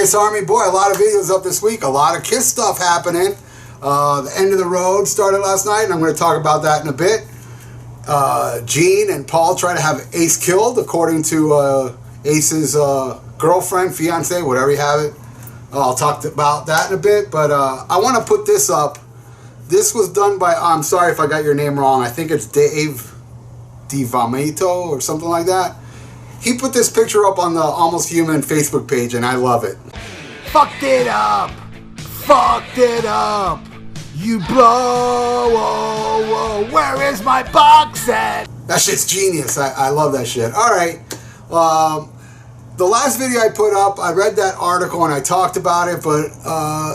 Kiss Army, boy, a lot of videos up this week. A lot of Kiss stuff happening. The end of the road started last night, and I'm going to talk about that in a bit. Gene and Paul try to have Ace killed, according to Ace's girlfriend, fiance, whatever you have it. I'll talk about that in a bit, but I want to put this up. This was done by, I'm sorry if I got your name wrong, I think it's Dave DiVamato or something like that. He put this picture up on the Almost Human Facebook page, and I love it. Fucked it up! Fucked it up! You blow! Oh, where is my box set? That shit's genius. I love that shit. Alright. The last video I put up, I read that article and I talked about it, but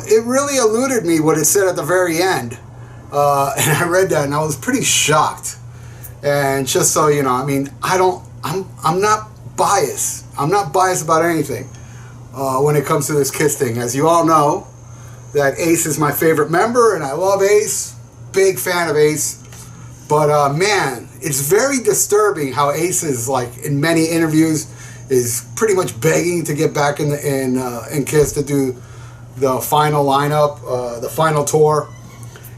it really eluded me what it said at the very end. And I read that and I was pretty shocked. And just so you know, I mean, I'm not biased. I'm not biased about anything when it comes to this Kiss thing. As you all know, that Ace is my favorite member and I love Ace. Big fan of Ace. But man, it's very disturbing how Ace is, like, in many interviews, is pretty much begging to get back in Kiss to do the final lineup, the final tour.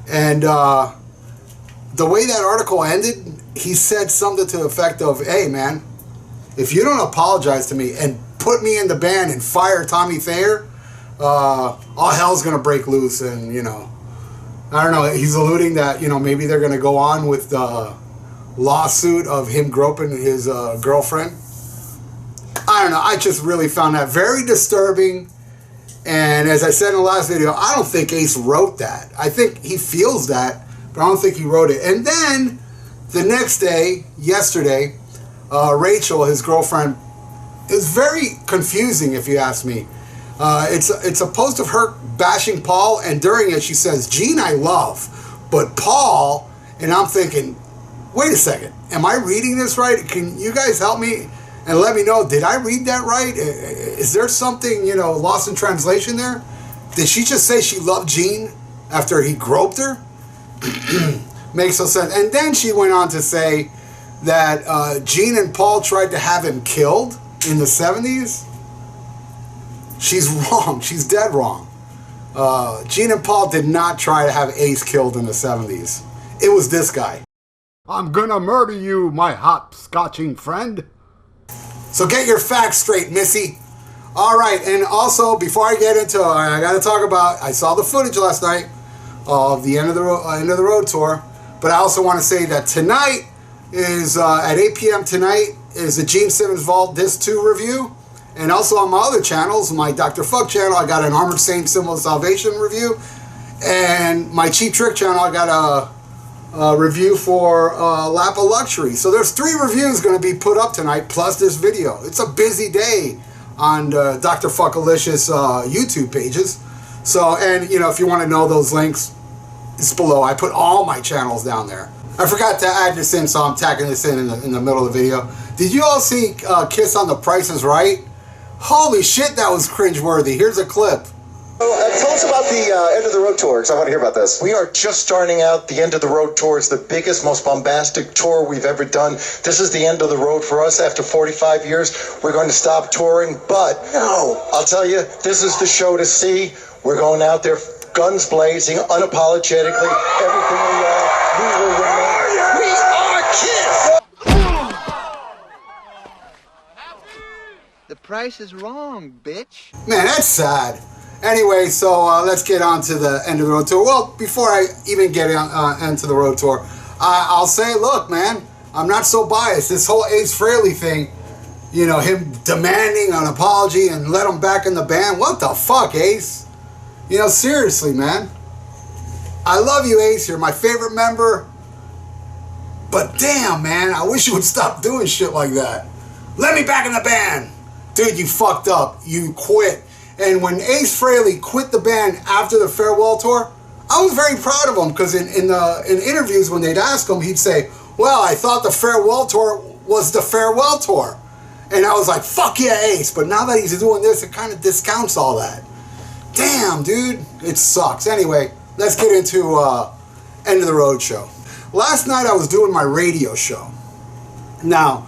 And the way that article ended, he said something to the effect of, hey man, if you don't apologize to me and put me in the band and fire Tommy Thayer, all hell's gonna break loose. And you know, I don't know, he's alluding that, you know, maybe they're gonna go on with the lawsuit of him groping his girlfriend. I don't know, I just really found that very disturbing. And as I said in the last video, I don't think Ace wrote that. I think he feels that, but I don't think he wrote it. And then the next day, yesterday, Rachel, his girlfriend, is very confusing if you ask me. It's a post of her bashing Paul, and during it she says, Gene I love, but Paul, and I'm thinking, wait a second, am I reading this right? Can you guys help me and let me know, did I read that right? Is there something, you know, lost in translation there? Did she just say she loved Gene after he groped her? Makes no sense. And then she went on to say that Gene and Paul tried to have him killed in the 70s. She's wrong. She's dead wrong. Gene and Paul did not try to have Ace killed in the 70s. It was this guy. I'm gonna murder you, my hopscotching friend. So get your facts straight, Missy. All right, and also, before I get into it, I got to talk about, I saw the footage last night of the end of the road tour, but I also want to say that tonight is, at 8 p.m. tonight, is the Gene Simmons Vault Disc 2 review, and also on my other channels, my Dr. Fuck channel, I got an Armored Saint Symbol of Salvation review, and my Cheap Trick channel, I got a review for Lap of Luxury. So there's 3 reviews going to be put up tonight, plus this video. It's a busy day on Dr. Fuckalicious YouTube pages. So, and you know, if you want to know those links, it's below. I put all my channels down there. I forgot to add this in, so I'm tacking this in the middle of the video. Did you all see Kiss on The Price is Right? Holy shit, that was cringeworthy. Here's a clip. Tell us about the End of the Road tour, because I want to hear about this. We are just starting out the End of the Road tour. It's the biggest, most bombastic tour we've ever done. This is the end of the road for us. After 45 years, we're going to stop touring, but no, I'll tell you, this is the show to see. We're going out there, guns blazing, unapologetically, everything we are, we will remain. We are Kiss! The price is wrong, bitch. Man, that's sad. Anyway, so let's get on to the End of the Road tour. Well, before I even get into the road tour, I'll say, look, man, I'm not so biased. This whole Ace Frehley thing, you know, him demanding an apology and let him back in the band. What the fuck, Ace? You know, seriously, man. I love you, Ace. You're my favorite member. But damn, man, I wish you would stop doing shit like that. Let me back in the band. Dude, you fucked up. You quit. And when Ace Frehley quit the band after the farewell tour, I was very proud of him, because in interviews when they'd ask him, he'd say, well, I thought the farewell tour was the farewell tour. And I was like, fuck yeah, Ace. But now that he's doing this, it kind of discounts all that. Damn, dude. It sucks. Anyway, let's get into End of the Road show. Last night I was doing my radio show. Now,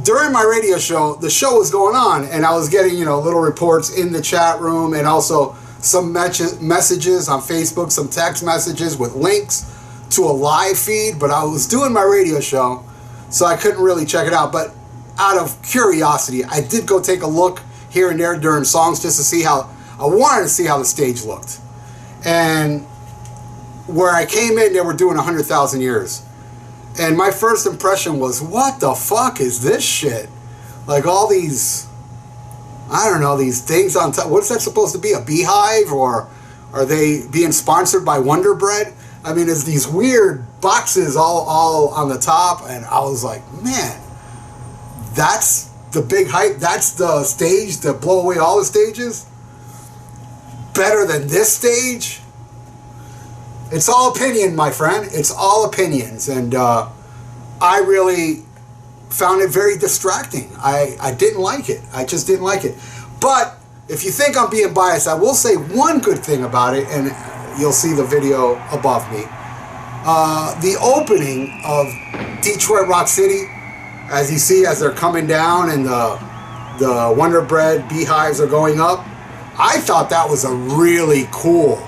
during my radio show, the show was going on, and I was getting, you know, little reports in the chat room, and also some messages on Facebook, some text messages with links to a live feed. But I was doing my radio show, so I couldn't really check it out. But out of curiosity, I did go take a look here and there during songs just to see how, I wanted to see how the stage looked. And where I came in, they were doing 100,000 Years. And my first impression was, what the fuck is this shit? Like all these, I don't know, these things on top. What's that supposed to be? A beehive? Or are they being sponsored by Wonder Bread? I mean, there's these weird boxes all on the top. And I was like, man, that's the big hype. That's the stage that blow away all the stages? Better than this stage? It's all opinion, my friend. It's all opinions. And I really found it very distracting. I didn't like it. I just didn't like it. But if you think I'm being biased, I will say one good thing about it, and you'll see the video above me. The opening of Detroit Rock City, as you see, as they're coming down and the Wonder Bread beehives are going up, I thought that was a really cool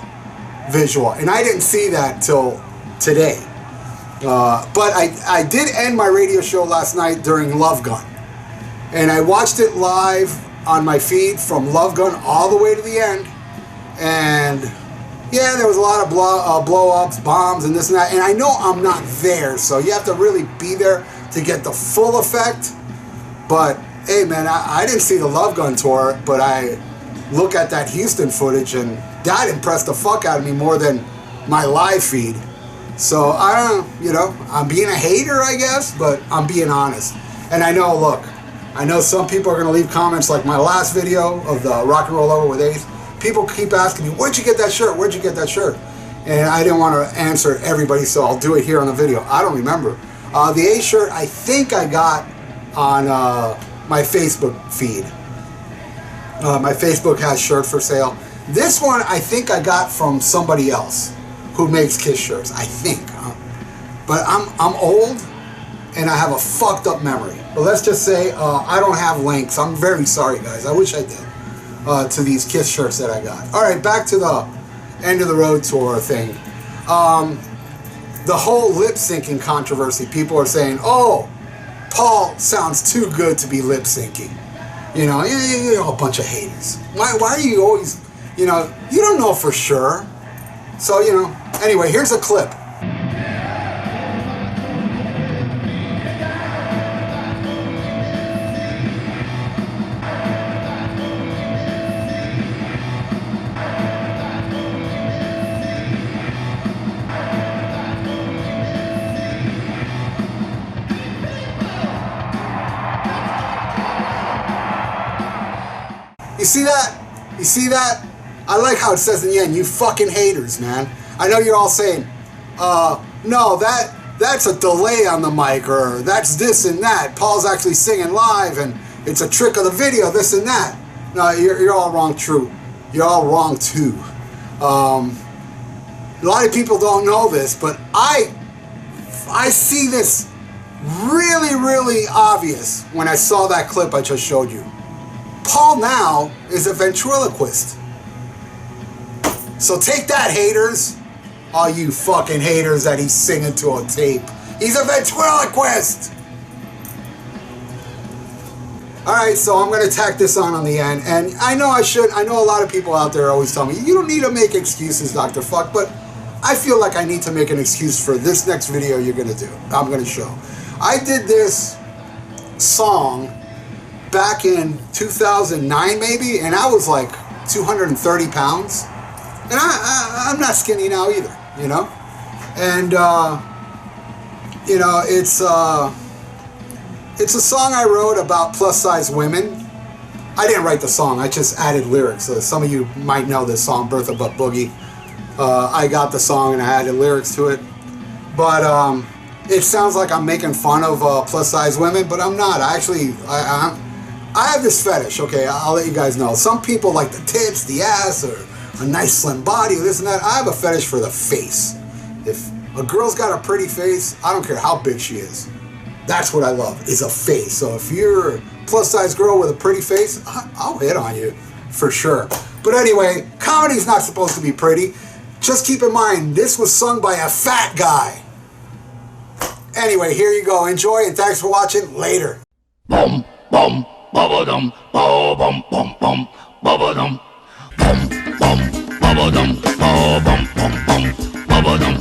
visual, and I didn't see that till today. But I did end my radio show last night during Love Gun, and I watched it live on my feed from Love Gun all the way to the end. And yeah, there was a lot of blow-ups, bombs, and this and that. And I know I'm not there, so you have to really be there to get the full effect. But hey, man, I didn't see the Love Gun tour, but I look at that Houston footage, and that impressed the fuck out of me more than my live feed. So I don't know, you know, I'm being a hater, I guess, but I'm being honest. And I know, look, I know some people are going to leave comments like my last video of the Rock and Roll Over with Ace. People keep asking me, where'd you get that shirt? Where'd you get that shirt? And I didn't want to answer everybody, so I'll do it here on the video. I don't remember. The Ace shirt, I think I got on my Facebook feed. My Facebook has shirt for sale. This one, I think I got from somebody else who makes Kiss shirts, I think. But I'm old, and I have a fucked up memory. But let's just say I don't have links. I'm very sorry, guys. I wish I did, to these Kiss shirts that I got. All right, back to the End of the Road tour thing. The whole lip-syncing controversy. People are saying, oh, Paul sounds too good to be lip-syncing. You know, you're a bunch of haters. Why are you always, you know, you don't know for sure. So, you know, anyway, here's a clip. You see that? You see that? I like how it says in the end, you fucking haters, man. I know you're all saying, no, that's a delay on the mic, or that's this and that. Paul's actually singing live, and it's a trick of the video, this and that. No, you're all wrong, true. You're all wrong, too. A lot of people don't know this, but I see this really, really obvious when I saw that clip I just showed you. Paul now is a ventriloquist. So take that, haters. All you fucking haters that he's singing to a tape. He's a ventriloquist. Alright, so I'm going to tack this on the end. And I know I should. I know a lot of people out there always tell me, you don't need to make excuses, Dr. Fuck. But I feel like I need to make an excuse for this next video you're going to do. I'm going to show. I did this song back in 2009 maybe, and I was like 230 pounds, and I'm not skinny now either, you know. And you know, it's a song I wrote about plus size women. I didn't write the song, I just added lyrics. So some of you might know this song, Bertha but Boogie. I got the song and I added lyrics to it, but it sounds like I'm making fun of plus size women, but I'm not. I have this fetish, okay, I'll let you guys know. Some people like the tits, the ass, or a nice slim body, or this and that. I have a fetish for the face. If a girl's got a pretty face, I don't care how big she is. That's what I love, is a face. So if you're a plus size girl with a pretty face, I'll hit on you for sure. But anyway, comedy's not supposed to be pretty. Just keep in mind, this was sung by a fat guy. Anyway, here you go. Enjoy, and thanks for watching. Later. Bum bum bubba-dum, bum bum bum bubba-dum, bum bum bubba-dum, bum bum bum bubba-dum,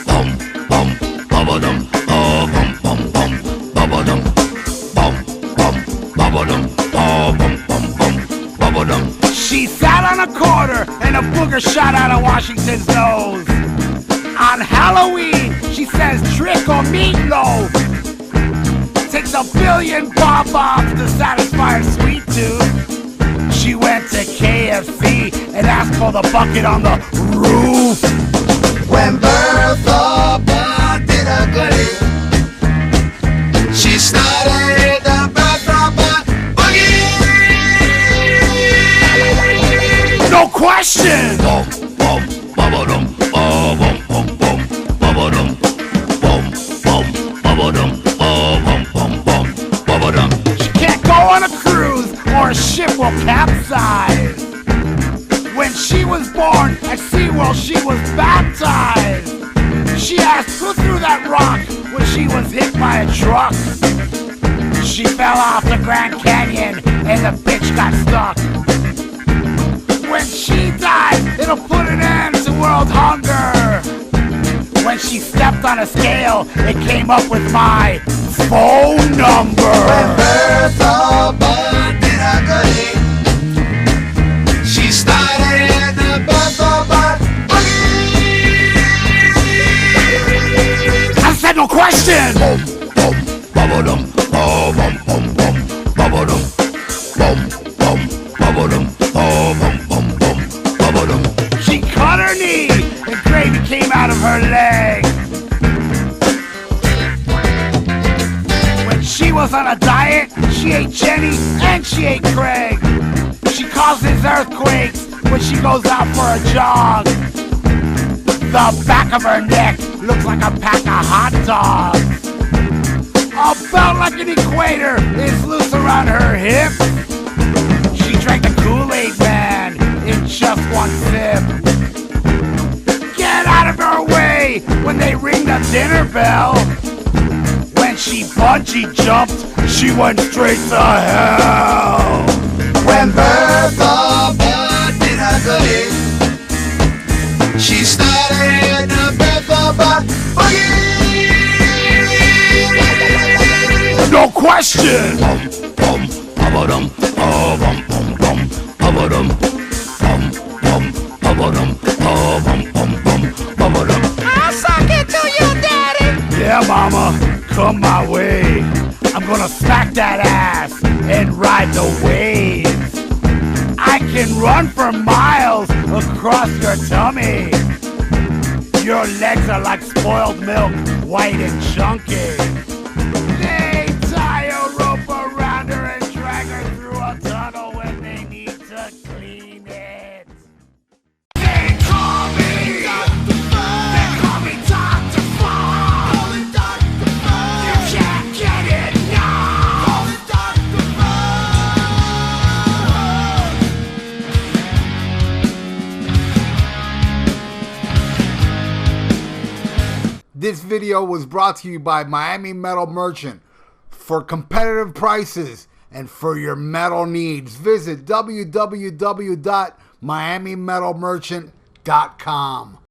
bum bum bubba-dum, bum bum bum bubba-dum, bum bum bubba-dum, bum bum bum bubba-dum. She sat on a corner and a booger shot out of Washington's nose. On Halloween, she says trick or meatloaf. Takes a billion bob-bombs to satisfy her sweet tooth. She went to KFC and asked for the bucket on the roof. When Bertha did a goodie, she started the Bertha Boogie. No question! Bum, bum, bubba-dum, bum, bum, bum, bubba-dum, bum, bum, bubba-dum, bum, bubba-dum. She can't go on a cruise or a ship will capsize. When she was born at SeaWorld, she was baptized. She asked who threw that rock when she was hit by a truck. She fell off the Grand Canyon and the bitch got stuck. When she dies, it'll put an end to world hunger. When she stepped on a scale, it came up with my phone number. When Bertha did a goodie, she started the Bertha Boogie. I said no question! Bum, bum, bubba-dum, bum, bum, bum, bubba-dum, bum, bum, bubba-dum, bum, bum, bum, bubba-dum. She cut her knee and gravy came out of her leg. When she was on a diet, she ate Jenny and she ate Craig. She causes earthquakes when she goes out for a jog. The back of her neck looks like a pack of hot dogs. A belt like an equator is loose around her hip. She drank the Kool-Aid Man in just one sip. Get out of her way when they ring the dinner bell. When she bungee jumped, she went straight to hell. When Bertha did a goodie, she started the Bertha Boogie. No question! Bum, bum, bubba-dum, bum, bum, bum, bubba-dum, bum, bum, bubba-dum, bum, bum, bum, bubba-dum. I'll suck it to you, Daddy. Yeah, mama, come my way. I'm gonna smack that ass and ride the waves. I can run for miles across your tummy. Your legs are like spoiled milk, white and chunky. They tie a rope around her and drag her through a tunnel when they need to clean it. They call me Dr. Fun. They call me Dr. Fun. Call me Dr. Fun. You can't get it now. Call me Dr. Fun. This video was brought to you by Miami Metal Merchant. For competitive prices and for your metal needs, visit www.miamimetalmerchant.com.